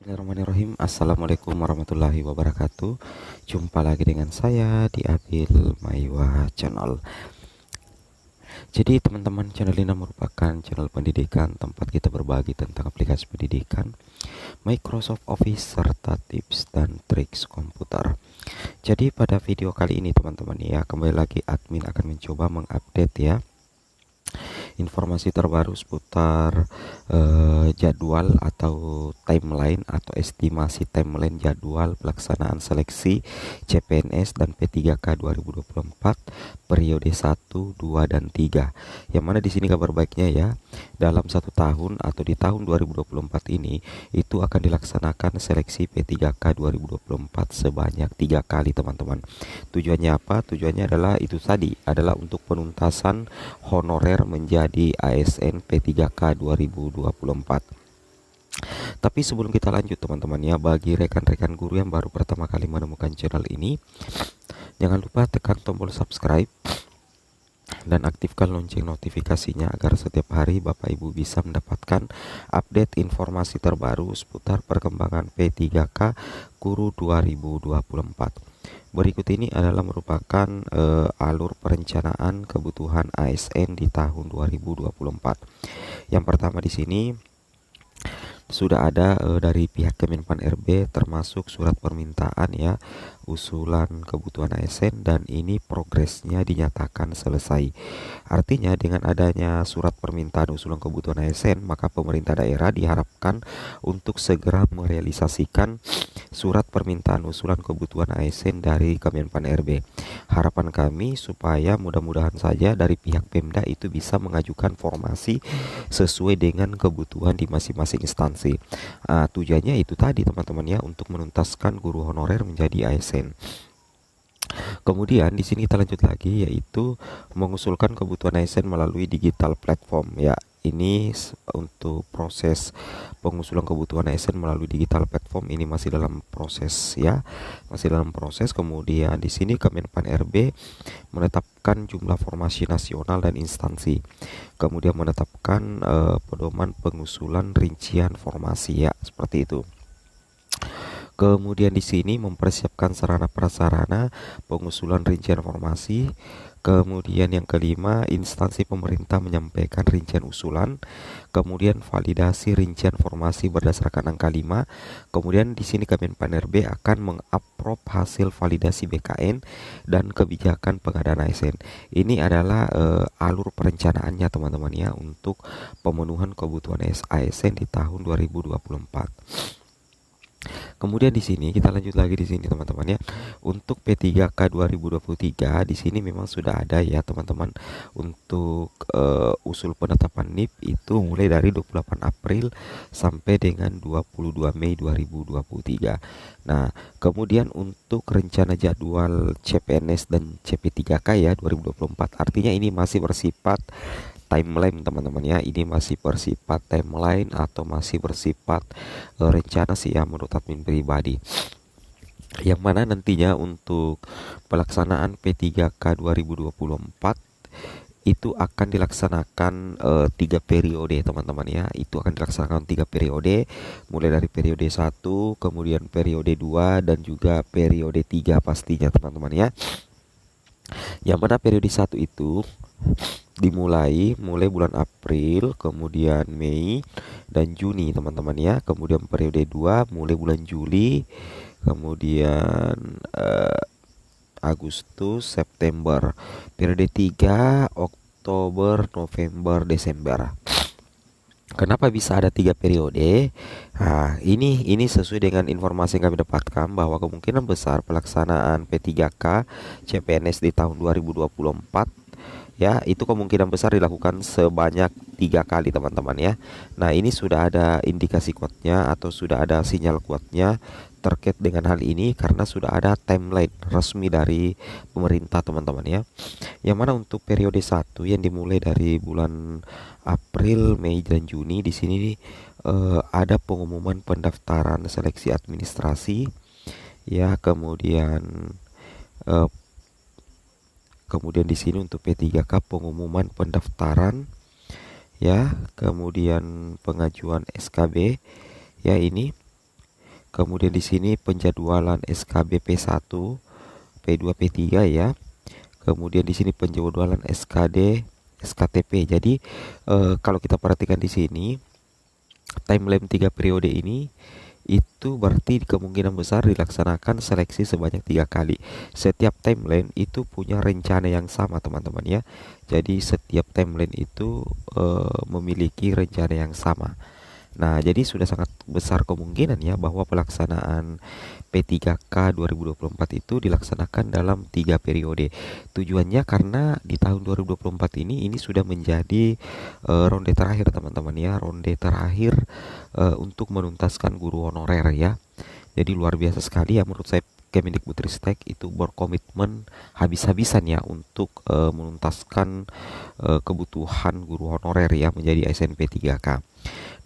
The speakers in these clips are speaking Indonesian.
Bismillahirrahmanirrahim. Assalamualaikum warahmatullahi wabarakatuh. Jumpa lagi dengan saya di Abil Maiwa Channel. Jadi teman-teman, channel ini merupakan channel pendidikan tempat kita berbagi tentang aplikasi pendidikan, Microsoft Office, serta tips dan triks komputer. Jadi pada video kali ini teman-teman ya, kembali lagi admin akan mencoba mengupdate ya informasi terbaru seputar jadwal atau timeline atau estimasi timeline jadwal pelaksanaan seleksi CPNS dan P3K 2024 periode 1, 2, dan 3. Yang mana di sini kabar baiknya ya, dalam 1 tahun atau di tahun 2024 ini itu akan dilaksanakan seleksi P3K 2024 sebanyak 3 kali teman-teman. Tujuannya apa? Tujuannya adalah adalah untuk penuntasan honorer menjadi ASN P3K 2024. Tapi sebelum kita lanjut teman-teman ya, bagi rekan-rekan guru yang baru pertama kali menemukan channel ini, jangan lupa tekan tombol subscribe dan aktifkan lonceng notifikasinya agar setiap hari Bapak Ibu bisa mendapatkan update informasi terbaru seputar perkembangan P3K Guru 2024. Berikut ini adalah merupakan alur perencanaan kebutuhan ASN di tahun 2024. Yang pertama di sini sudah ada dari pihak Kemenpan RB termasuk surat permintaan ya, usulan kebutuhan ASN, dan ini progresnya dinyatakan selesai. Artinya dengan adanya surat permintaan usulan kebutuhan ASN, maka pemerintah daerah diharapkan untuk segera merealisasikan surat permintaan usulan kebutuhan ASN dari Kemenpan RB. Harapan kami supaya mudah-mudahan saja dari pihak Pemda itu bisa mengajukan formasi sesuai dengan kebutuhan di masing-masing instansi. Tujuannya itu tadi teman-teman ya, untuk menuntaskan guru honorer menjadi ASN. Kemudian di sini kita lanjut lagi, yaitu mengusulkan kebutuhan ASN melalui digital platform ya. Ini untuk proses pengusulan kebutuhan ASN melalui digital platform ini masih dalam proses ya, masih dalam proses. Kemudian di sini Kemenpan RB menetapkan jumlah formasi nasional dan instansi. Kemudian menetapkan pedoman pengusulan rincian formasi ya, seperti itu. Kemudian di sini mempersiapkan sarana prasarana pengusulan rincian formasi. Kemudian yang kelima, instansi pemerintah menyampaikan rincian usulan. Kemudian validasi rincian formasi berdasarkan angka 5. Kemudian di sini Kemenpan RB akan mengaprov hasil validasi BKN dan kebijakan pengadaan ASN. Ini adalah alur perencanaannya teman-teman ya, untuk pemenuhan kebutuhan ASN di tahun 2024. Kemudian di sini kita lanjut lagi di sini teman-teman ya. Untuk P3K 2023 di sini memang sudah ada ya teman-teman. Untuk usul penetapan NIP itu mulai dari 28 April sampai dengan 22 Mei 2023. Nah, kemudian untuk rencana jadwal CPNS dan CP3K ya 2024, artinya ini masih bersifat timeline teman-teman ya. Ini masih bersifat timeline atau masih bersifat rencana sih ya, menurut admin pribadi. Yang mana nantinya untuk pelaksanaan P3K 2024 itu akan dilaksanakan 3 periode teman-teman ya. Itu akan dilaksanakan 3 periode, mulai dari periode 1, kemudian periode 2, dan juga periode 3 pastinya teman-teman ya. Yang mana periode 1 itu dimulai bulan April, kemudian Mei dan Juni teman-teman ya. Kemudian periode 2 mulai bulan Juli, kemudian Agustus, September. Periode 3 Oktober, November, Desember. Kenapa bisa ada 3 periode? Nah, ini sesuai dengan informasi yang kami dapatkan bahwa kemungkinan besar pelaksanaan P3K CPNS di tahun 2024 ya, itu kemungkinan besar dilakukan sebanyak 3 kali teman-teman ya. Nah, ini sudah ada indikasi kuatnya atau sudah ada sinyal kuatnya terkait dengan hal ini karena sudah ada timeline resmi dari pemerintah teman-teman ya. Yang mana untuk periode 1 yang dimulai dari bulan April, Mei, dan Juni di sini ada pengumuman pendaftaran seleksi administrasi ya. Kemudian di sini untuk P3K pengumuman pendaftaran ya, kemudian pengajuan SKB ya ini. Kemudian di sini penjadwalan SKB P1, P2, P3 ya. Kemudian di sini penjadwalan SKD, SKTP. Jadi kalau kita perhatikan di sini timeline 3 periode ini itu berarti kemungkinan besar dilaksanakan seleksi sebanyak 3 kali. Setiap timeline itu punya rencana yang sama teman-teman ya. Jadi setiap timeline itu memiliki rencana yang sama. Nah, jadi sudah sangat besar kemungkinan ya bahwa pelaksanaan P3K 2024 itu dilaksanakan dalam 3 periode. Tujuannya karena di tahun 2024 ini sudah menjadi ronde terakhir teman-teman ya, ronde terakhir untuk menuntaskan guru honorer ya. Jadi luar biasa sekali ya menurut saya. Kemendikbudristek itu berkomitmen habis-habisan ya untuk menuntaskan kebutuhan guru honorer ya menjadi ASN P3K.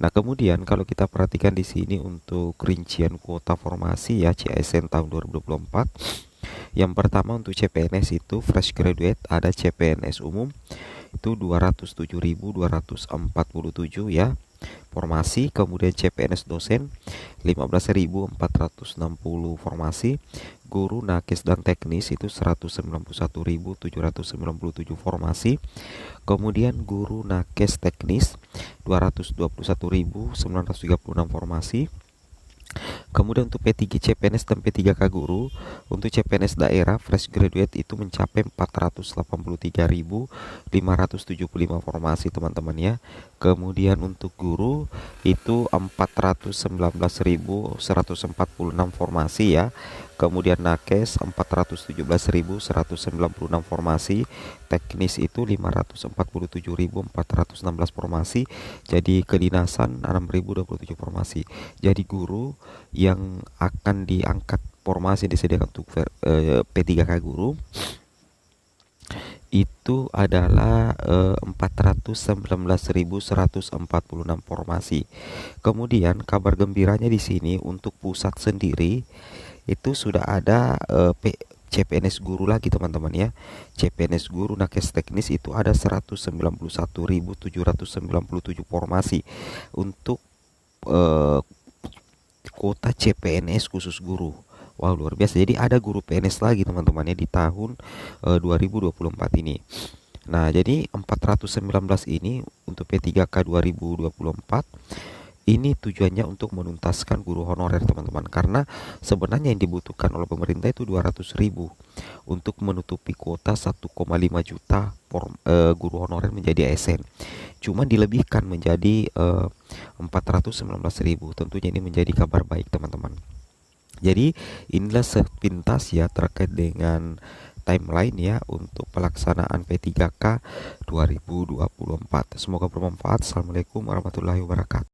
Nah, kemudian kalau kita perhatikan di sini untuk rincian kuota formasi ya CASN tahun 2024. Yang pertama untuk CPNS itu fresh graduate ada CPNS umum itu 207.247 ya formasi, kemudian CPNS dosen 15.460 formasi, guru nakes dan teknis itu 191.797 formasi, kemudian guru nakes teknis 221.936 formasi. Kemudian untuk P3 CPNS dan P3K guru, untuk CPNS daerah fresh graduate itu mencapai 483.575 formasi teman-teman ya. Kemudian untuk guru itu 419.146 formasi ya. Kemudian nakes 417.196 formasi, teknis itu 547.416 formasi, jadi kedinasan 6.027 formasi. Jadi guru yang akan diangkat formasi disediakan untuk P3K guru itu adalah 419.146 formasi. Kemudian kabar gembiranya di sini untuk pusat sendiri itu sudah ada CPNS guru lagi teman-teman ya. CPNS guru nakes teknis itu ada 191.797 formasi untuk kuota CPNS khusus guru. Wow, luar biasa. Jadi ada guru PNS lagi teman-teman ya di tahun 2024 ini. Nah, jadi 419 ini untuk P3K 2024 ini tujuannya untuk menuntaskan guru honorer teman-teman, karena sebenarnya yang dibutuhkan oleh pemerintah itu 200.000 untuk menutupi kuota 1,5 juta guru honorer menjadi ASN. Cuma dilebihkan menjadi 419.000. Tentunya ini menjadi kabar baik teman-teman. Jadi inilah sepintas ya terkait dengan timeline ya untuk pelaksanaan P3K 2024. Semoga bermanfaat. Assalamualaikum warahmatullahi wabarakatuh.